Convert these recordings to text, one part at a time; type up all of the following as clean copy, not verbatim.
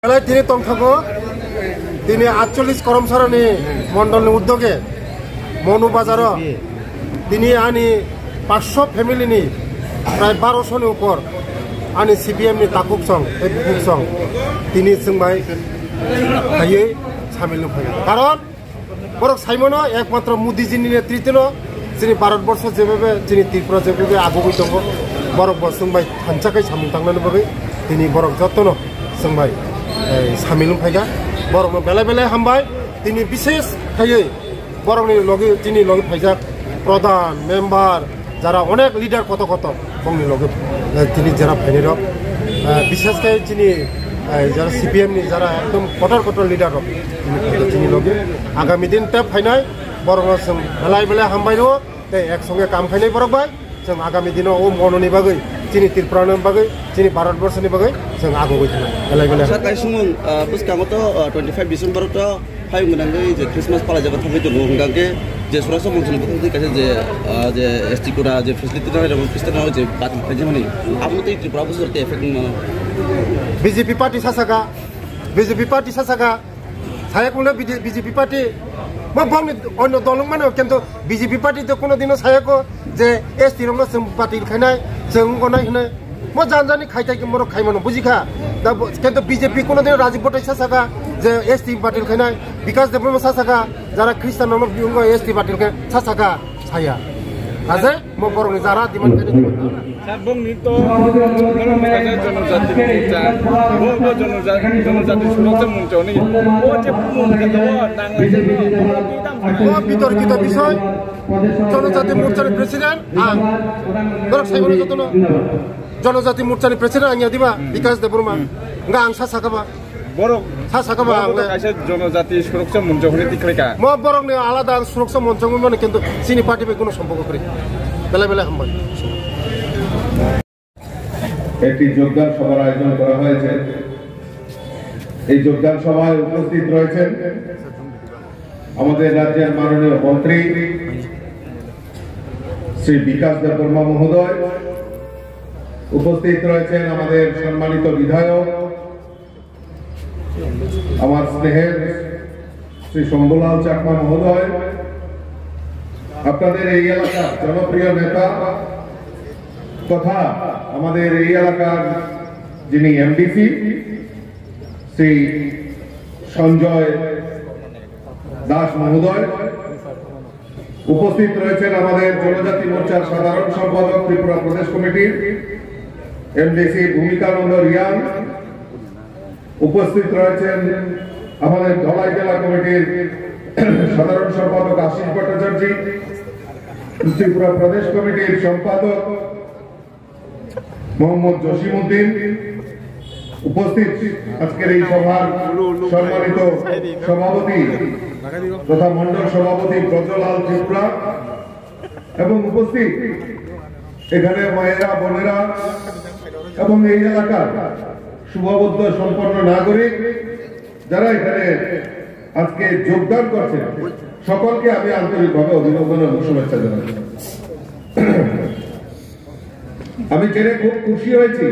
তিনি তংথাগো তিনি 48 কর্মচারী মন্ডলের উদ্যোগে মৌলবাজার তিনি আনি 500 ফ্যামিলিনি প্রায় 1200 উপর আনি সিপিএম নি তাকুক সং তিনি जोंबाय हायै सामिल फैयो कारण बरक साइमनो एकमात्र मोदीजीनि नेतृत्व जोंनि भारतबर्ष जेबेबे जोंनि त्रिपुरा जेबेबे आगुबै दङ बरक जोंबाय थानसाखै सामिल थांनानै बगै दिनै बरक जतन जोंबाय सामिल फैगा बरक बेले बेले हामबाय दिनै विशेष हायै बरकनि लगे दिनै लगे फैजाक प्रधान मेम्बार যারা অনেক লিডার কত কত বংনি লগে তিনি যারা ফাইনের বিশেষকৈ যিনি যারা সিপিএম নি যারা একদম কটর কটর লিডার তিনি লগে আগামী দিন তে ফাইনাই বরং जों বেলাই বেলাই হামবাই নো তে একসঙ্গে কাম খাইনাই বরকবাই जों আগামী দিন ও মননি বাগৈ যিনি ত্রিপুরানি বাগৈ যিনি ভারতবর্ষনি বাগৈ जों আগবাই থাকি বেলাই বেলাই সাকাই সুমন পুস্কামত 25 ডিসেম্বর তো ফাইমগনাঙ্গै যে ক্রিসমাস পালা যাবে থাকি তো হंगांगे যে সরাসরি মন্ত্রী বলতে কাছে যে এসটি কোরা যে ফ্যাসিলিটি না এবং খ্রিস্টান যে বাত যে মানে আপনি তো ত্রিপুরা বুঝতে এফেক্ট না বিজেপি পার্টি সাসাকা সায়া কোনো বিজেপি পার্টি বংনি অন্য দল মানে কিন্তু বিজেপি পার্টি তো কোনোদিনও সায়াকো যে এসটি রং পার্টি খাইনাই जों গনাই হনাই মো জানজানি খাইতাই মর খাইমানো বুঝিখা কিন্তু বিজেপি কোনোদিন রাজীব বটাই সাসাকা যে এসটি পার্টি খাইনাই বিকাশ দেববর্মা সাসাকা যারা খ্রিস্টান নন বিউঙ্গ এসটি পার্টি সাসাকা ছায়া আছে মো বরংনি যারা দিমান খাইনি সাবংনি তো জনজাতি মোর্চা বঙ্গ জনজাতি সুরক্ষা মঞ্চনি ও যে মঞ্চ নাংলাই বিতর্কিত বিষয় জনজাতি মোর্চার প্রেসিডেন্ট দরক সাইবন যতন জনজাতি মোর্চার প্রেসিডেন্ট আইয়া দিবা বিকাশ দেববর্মা গা আং সাসাকাবা বরং সাসাকাবা আইসা জনজাতি সুরক্ষা মঞ্চ হলে দিখলাইকা ম বরংনি আলাদা সুরক্ষা মঞ্চ মানে কিন্তু চিনি পার্টি কোনো সম্পর্ক করি বেলা বেলা হামবাই একটি যোগদান সভার আয়োজন করা হয়েছে। এই যোগদান সভায় উপস্থিত রয়েছেন আমাদের রাজ্যের মাননীয় মন্ত্রী শ্রী বিকাশ দেববর্মা মহোদয়, উপস্থিত রয়েছেন আমাদের সম্মানিত বিধায়ক আমার স্নেহের শ্রী শম্ভুলাল চাকমা মহোদয়, আপনাদের এই এলাকার জনপ্রিয় নেতা তথা আমাদের এই এলাকার যিনি এমডিসি শ্রী সঞ্জয় দাস মহোদয়, উপস্থিত রয়েছেন আমাদের জনজাতি মোর্চার সাধারণ সম্পাদক ত্রিপুরা প্রদেশ কমিটির এমডিসি ভূমিকানন্দ রিয়াং, উপস্থিত রয়েছেন আমাদের ধলাই জেলা কমিটির সাধারণ সম্পাদক আশিস ভট্টাচার্য, ত্রিপুরা প্রদেশ কমিটির সম্পাদক মোহাম্মদ জসিমউদ্দিন, উপস্থিত আজকের এই সভার সম্মানিত সভাপতি তথা মন্ডল সভাপতি ব্রজলাল ত্রিপুরা এবং উপস্থিত এখানে মায়েরা বোনেরা এবং এই এলাকার শুভবুদ্ধ সম্পন্ন নাগরিক যারা এখানে আজকে যোগদান করছেন, সকলকে আমি আন্তরিকভাবে অভিনন্দন এবং শুভেচ্ছা জানাচ্ছি। আমি জেনে খুব খুশি হয়েছি,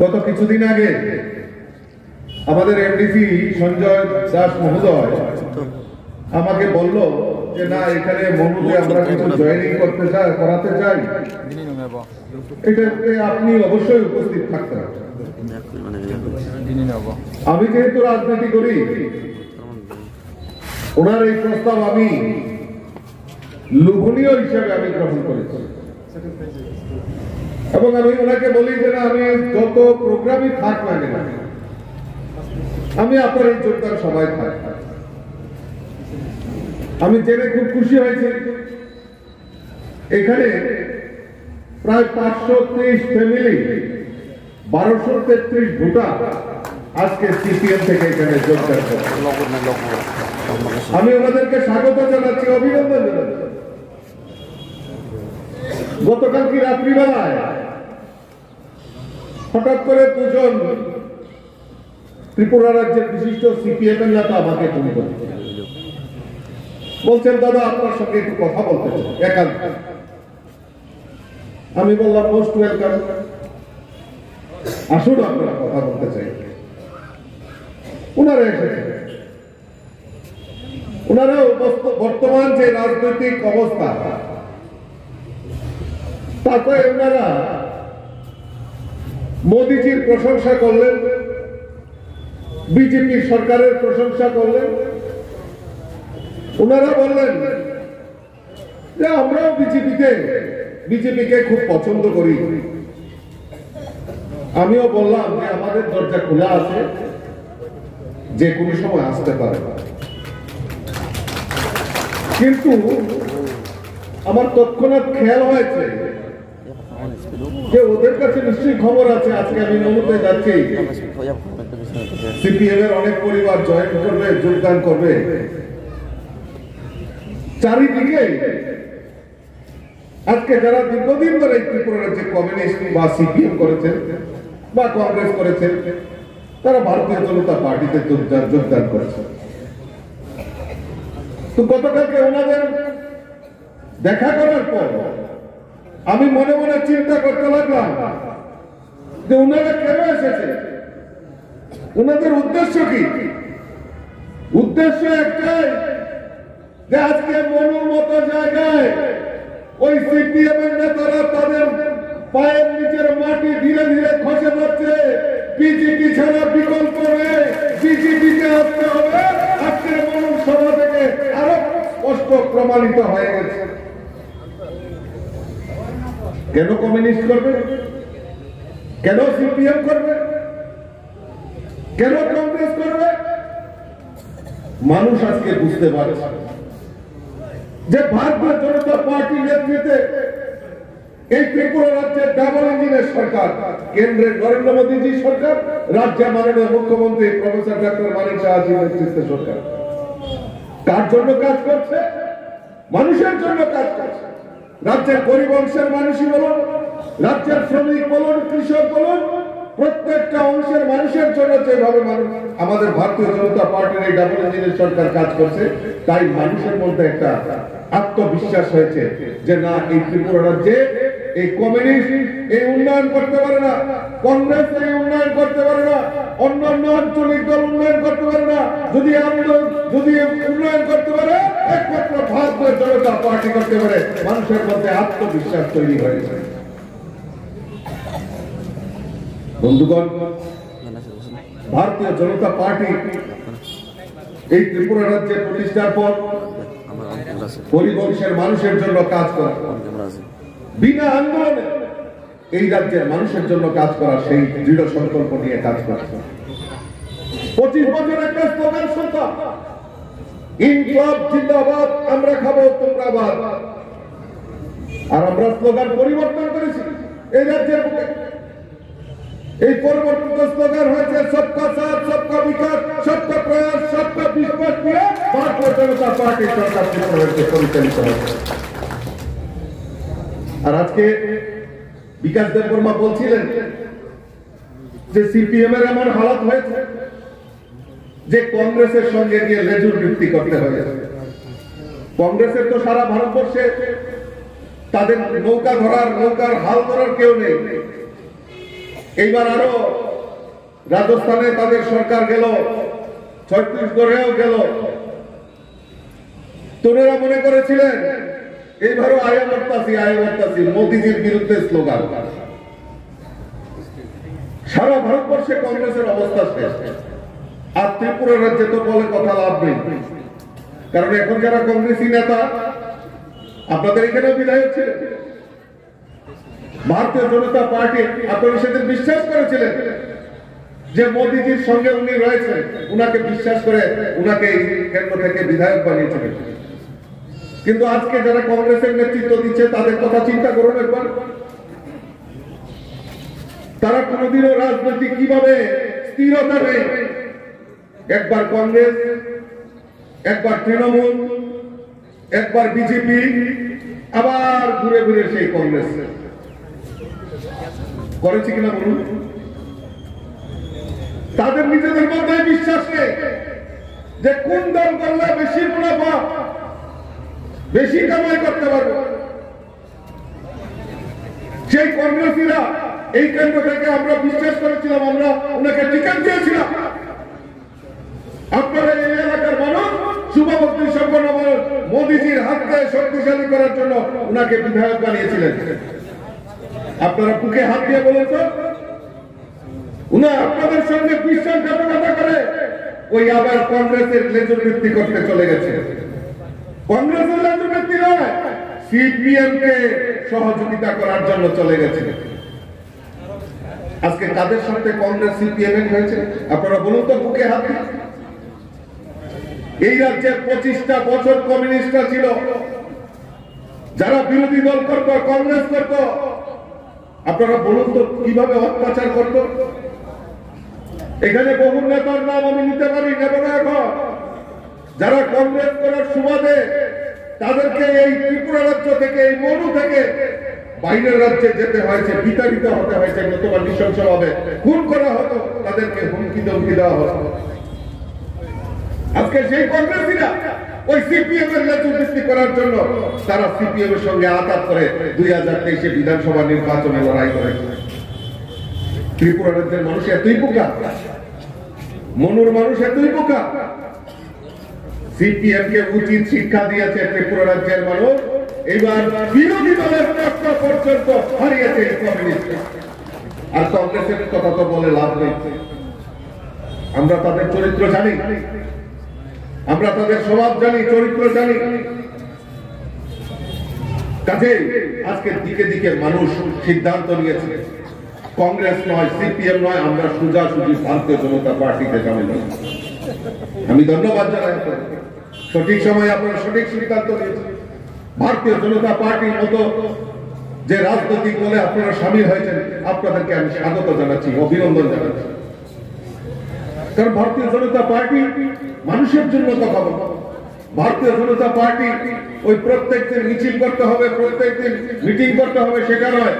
গত কিছুদিন আগে আমাদের এমডিসি সঞ্জয় দাস মহোদয় আমাকে বলল যে না এখানে মনুতে আমরা কিছু জয়েনিং করাতে চাই, এটাতে আপনি অবশ্যই উপস্থিত থাকতে হবে। আমি যেহেতু রাজনীতি করি, ওনার এই প্রস্তাব আমি লোভনীয় হিসেবে আমি গ্রহণ করেছি এবং আমি ওনাকে বলি যে না আমি যত প্রোগ্রামই থাক না কেন আমি আপনার এই যোগদান সবাই থাক। আমি জেনে খুব খুশি হয়েছি, এখানে প্রায় 523 ফ্যামিলি 1233 ভোটার আজকে সিপিএম থেকে এখানে যোগদান করে। আমি ওনাদেরকে স্বাগত জানাচ্ছি, অভিনন্দন জানাচ্ছি। গতকাল কি রাত্রিবেলায় হঠাৎ করে দুজন ত্রিপুরা রাজ্যের বিশিষ্ট সিপিএম এর নেতা আমাকে ফোন করে বলছেন দাদা আপনার সঙ্গে একটু কথা বলতে চাই একান্ত। আমি বললাম মোস্ট ওয়েলকাম। আসুন আপনারা কথা বলতে চাই। ওনারা এসেছেন, ওনারাও বর্তমান যে রাজনৈতিক অবস্থা, তারপরে ওনারা মোদিজির প্রশংসা করলেন, বিজেপি সরকারের প্রশংসা করলেন। ওনারা বললেন যে আমরাও বিজেপিকে খুব পছন্দ করি। আমিও বললাম যে আমাদের দরজা খোলা আছে, যে কোনো সময় আসতে পারে। কিন্তু আমার তৎক্ষণাৎ খেয়াল হয়েছে যে ওদের কাছে নিশ্চয়ই খবর আছে আজকে আমি নমুতে যাচ্ছি, সিপিএম এর অনেক পরিবার জয়েন করবে, যোগদান করবে। চারিদিকে আজকে যারা দীর্ঘদিন ধরে ত্রিপুরা রাজ্যে কমিউনিস্ট বা সিপিএম করেছেন বা কংগ্রেস করেছেন, তারা ভারতীয় জনতা পার্টিতে যোগদান করেছে। তো গতকালকে ওনাদের দেখা করার পর আমি মনে মনে চিন্তা করতে লাগলাম যে ওনারা কেন এসেছে, ওনাদের উদ্দেশ্য কি? উদ্দেশ্য একটাই যে আজকে মনুর মতো জায়গায় ওই সিপিএম এর নেতারা তাদের পায়ের নিচের মাটি ধীরে ধীরে খসে যাচ্ছে। বিজেপি ছাড়া বিকল্প নেই, বিজেপিকে আসতে হবে। আজকের মনুর সভা থেকে আরো স্পষ্ট প্রমাণিত হয়ে গেছে। কেন কমিউনিস্ট করবে, কেন সিপিএম করবে, কেন কংগ্রেস করবে? মানুষ আজকে বুঝতে পারছে যে ভারতীয় জনতা পার্টির নেতৃত্বে এই ত্রিপুরা রাজ্যের ডাবল ইঞ্জিনের সরকার, কেন্দ্রের নরেন্দ্র মোদীজি সরকার, রাজ্যে মাননীয় মুখ্যমন্ত্রী প্রফেসর ডক্টর মানিক সাহাজির নেতৃত্বে সরকার কার জন্য কাজ করছে? মানুষের জন্য কাজ করছে। রাজ্যের গরিব অংশের মানুষই বলুন, রাজ্যের শ্রমিক বলুন, কৃষক বলুন, প্রত্যেকটা অংশের মানুষের জন্য যেভাবে আমাদের ভারতীয় জনতা পার্টির এই ডাবল ইঞ্জিনের সরকার কাজ করছে, তাই মানুষের মধ্যে একটা আত্মবিশ্বাস হয়েছে যে না, এই ত্রিপুরা রাজ্যে এই কমিউনিস্ট এই উন্নয়ন করতে পারে না, কংগ্রেস এই উন্নয়ন করতে পারে না, অন্যান্য আঞ্চলিক দল উন্নয়ন করতে পারে না। যদি উন্নয়ন করতে পারে একমাত্র ভারতীয় জনতা পার্টি করতে পারে। মানুষের মধ্যে আত্মবিশ্বাস তৈরি হয়েছে। বন্ধুগণ, ভারতীয় জনতা পার্টি এই ত্রিপুরা রাজ্যে প্রতিষ্ঠার পর গরিব অংশের মানুষের জন্য কাজ করা, বিনা আন্দোলনে এই রাজ্যের মানুষের জন্য কাজ করা, সেই দৃঢ় সংকল্প নিয়ে কাজ করা। 25 বছর একটা স্লোগান শুনতাম, ইনকলাব জিন্দাবাদ, আমরা খাবো তোমরা বাদ। আর আমরা স্লোগান পরিবর্তন করেছি এই রাজ্যের বুকে। এই পরিবর্তিত স্লোগান হয়েছে সবকা সাথ, সবকা বিকাশ, সবকা প্রয়াস, সবকা বিশ্বাস নিয়ে ভারতীয় জনতা পার্টি সরকার পরিচালিত হয়েছে। আর আজকে বিকাশ দেববর্মা বলছিলেন যে সিপিএম এর এমন হালত হয়েছে যে কংগ্রেসের সঙ্গে গিয়ে লেজুর বৃত্তি করতে হয়েছে। কংগ্রেসের তো সারা ভারতবর্ষে তাদের নৌকার হাল ধরার কেউ নেই। এইবার আরো রাজস্থানে তাদের সরকার গেল, ছত্তিশগড়েও গেল। তোনেরা মনে করেছিলেন এইবারও আয়ামর্তাসি মোদীজির বিরুদ্ধে স্লোগান। সারা ভারতবর্ষে কংগ্রেসের অবস্থা শেষ। আর ত্রিপুরা রাজ্যে তো বলে কথা লাভ নেই, কারণ এখন যারা কংগ্রেসী নেতা, আপনাদের এখানেও বিধায়ক ছিলেন, ভারতীয় জনতা পার্টি, আপনারা সেদিন বিশ্বাস করেছিলেন যে মোদীজির সঙ্গে উনি রয়েছেন, উনাকে বিশ্বাস করে উনাকে এই কেন্দ্র থেকে বিধায়ক বানিয়েছিলেন। কিন্তু আজকে যারা কংগ্রেসের নেতৃত্ব দিচ্ছে তাদের কথা চিন্তা করুন একবার। তারা কোনোদিনও রাজনৈতিক কিভাবে স্থিরতা নেই, একবার কংগ্রেস, একবার তৃণমূল, একবার বিজেপি, আবার ঘুরে ঘুরে সেই কংগ্রেস। করেছে কিনা বলুন? তাদের নিজেদের মধ্যে বিশ্বাস নেই যে কোন দল করলে বেশি মুনাফা, বেশি কামাই করতে পারবে। সেই কংগ্রেসীরা এই কেন্দ্র থেকে আমরা বিশ্বাস করেছিলাম, আমরা ওনাকে টিকিট দিয়েছিলাম। আপনারা এই এলাকার মানুষ শুভবর্তী সম্পন্ন মানুষ মোদীজির হাতকে শক্তিশালী করার জন্য ওনাকে বিধায়ক বানিয়েছিলেন। আপনারা বুকে হাত দিয়ে বলুন তো, উনি আপনাদের সঙ্গে বিশ্বাসঘাতকতা করে ওই আবার কংগ্রেসের লেজুবৃত্তি করতে চলে গেছে। কংগ্রেসের লেজুবৃত্তি নয়, সিপিএম কে সহযোগিতা করার জন্য চলে গেছে। আজকে কাদের সাথে কংগ্রেস সিপিএম এর হয়েছে আপনারা বলুন তো বুকে হাত দিয়ে। এই রাজ্যে 25টা বছর কমিউনিস্টরা ছিল, যারা বিরোধী দল করত, কংগ্রেস করত। আপনারা বলুন তো কিভাবে অত্যাচার করত। এখানে বহু নেতার নাম আমি নিতে পারি, নেব না এখন। যারা কংগ্রেস করার সুবাদে তাদেরকে এই ত্রিপুরা রাজ্য থেকে, এই মনু থেকে বাইরের রাজ্যে যেতে হয়েছে, বিতাড়িত হতে হয়েছে, নতুবা নৃশংসভাবে খুন করা হতো, তাদেরকে হুমকি ধমকি দেওয়া হতো। আজকে সেই কংগ্রেসীরা ওই সিপিএম এর নেতৃত্ব করার জন্য তারা সিপিএম এর সঙ্গে আঘাত করে 2023 বিধানসভা নির্বাচনে লড়াই করেছে। ত্রিপুরা রাজ্যের মানুষ এতই বোকা, মনুর মানুষ এতই বোকা। সিপিএম কে উচিত শিক্ষা দিয়েছে ত্রিপুরা রাজ্যের মানুষ। এবার বিরোধী দলের প্রশ্ন পর্যন্ত হারিয়েছে কমিউনিস্ট। আর কংগ্রেসের কথা তো বলে লাভ নেই। আমরা তাদের চরিত্র জানি, আমরা তাদের স্বভাব জানি, চরিত্র জানি। কাজে আজকে দিকে দিকে মানুষ সিদ্ধান্ত নিয়েছে, কংগ্রেস নয়, সিপিএম নয়, আমরা সোজাসুজি ভারতীয় জনতা পার্টিতে যাবো। আমি ধন্যবাদ জানাই, সঠিক সময় আপনারা সঠিক সিদ্ধান্ত নিয়েছেন। ভারতীয় জনতা পার্টির মতো যে রাজনৈতিক দলে আপনারা সামিল হয়েছেন, আপনাদেরকে আমি স্বাগত জানাচ্ছি, অভিনন্দন জানাচ্ছি। কারণ ভারতীয় জনতা পার্টি মানুষের জন্য কথা বলে। ভারতীয় জনতা পার্টি ওই প্রত্যেক দিন মিছিল করতে হবে, প্রত্যেক দিন মিটিং করতে হবে সেটা নয়।